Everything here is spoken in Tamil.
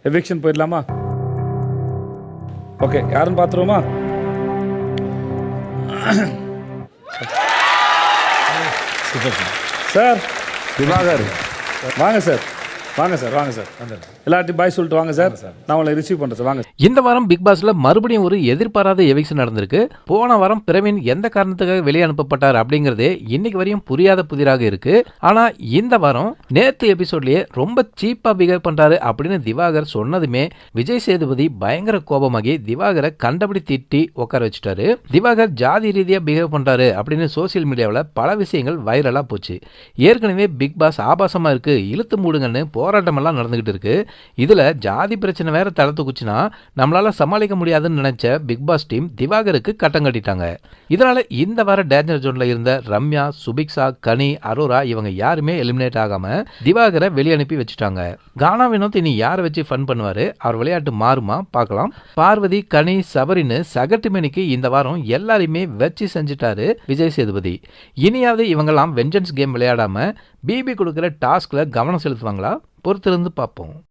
எவிக்ஷன் போயிடலாமா? ஓகே, யாருன்னு பார்த்துருவோமா? சார் திவாகர் வாங்க சார், வாங்க சார், வாங்க சார், எல்லார்ட்டையும் பாய் சொல்லிட்டு வாங்க சார். நான் உங்களை ரிசீவ் பண்ணுறேன் சார். வாங்க. இந்த வாரம் பிக் பாஸ்ல மறுபடியும் ஒரு எதிர்பாராத எவிக்ஷன் நடந்திருக்கு. போன வாரம் பிரவீன் எந்த காரணத்துக்காக வெளியே அனுப்பப்பட்டார் அப்படிங்கறதே இன்னைக்கு வரையும் புரியாத புதிராக இருக்கு. ஆனா இந்த வாரம் நேத்து எபிசோட்லயே ரொம்ப சீப்பா பிஹேவ் பண்றாரு அப்படின்னு திவாகர் சொன்னதுமே விஜய் சேதுபதி பயங்கர கோபமாகி திவாகரை கண்டபடி திட்டி உட்கார வச்சுட்டாரு. திவாகர் ஜாதி ரீதியா பிஹேவ் பண்றாரு அப்படின்னு சோசியல் மீடியாவில் பல விஷயங்கள் வைரலா போச்சு. ஏற்கனவே பிக் பாஸ் ஆபாசமா இருக்கு, இழுத்து மூடுங்கன்னு போராட்டம் எல்லாம் நடந்துகிட்டு இருக்கு. இதுல ஜாதி பிரச்சனை வேற தளர்த்துக்குச்சுன்னா நம்மளால சமாளிக்க முடியாதுன்னு நினைச்ச பிக் பாஸ் டீம் திவாகருக்கு கட்டம் கட்டிட்டாங்க. இதனால இந்த வார டேஞ்சர் ஜோன்ல இருந்த ரம்யா, சுபிக்ஷா, கனி, அரோரா இவங்க யாருமே எலிமினேட் ஆகாம திவாகரை வெளியே அனுப்பி வச்சுட்டாங்க. கானா வினோத் இனி யாரை வச்சு ஃபன் பண்ணுவாரு? அவர் விளையாட்டு மாறுமா? பார்க்கலாம். பார்வதி, கனி, சபரின்னு சகட்டு மேனிக்கு இந்த வாரம் எல்லாரையுமே வச்சு செஞ்சுட்டாரு விஜய் சேதுபதி. இனியாவது இவங்கெல்லாம் வெஞ்சன்ஸ் கேம் விளையாடாம பிபி கொடுக்குற டாஸ்க்ல கவனம் செலுத்துவாங்களா? பொறுத்திருந்து பார்ப்போம்.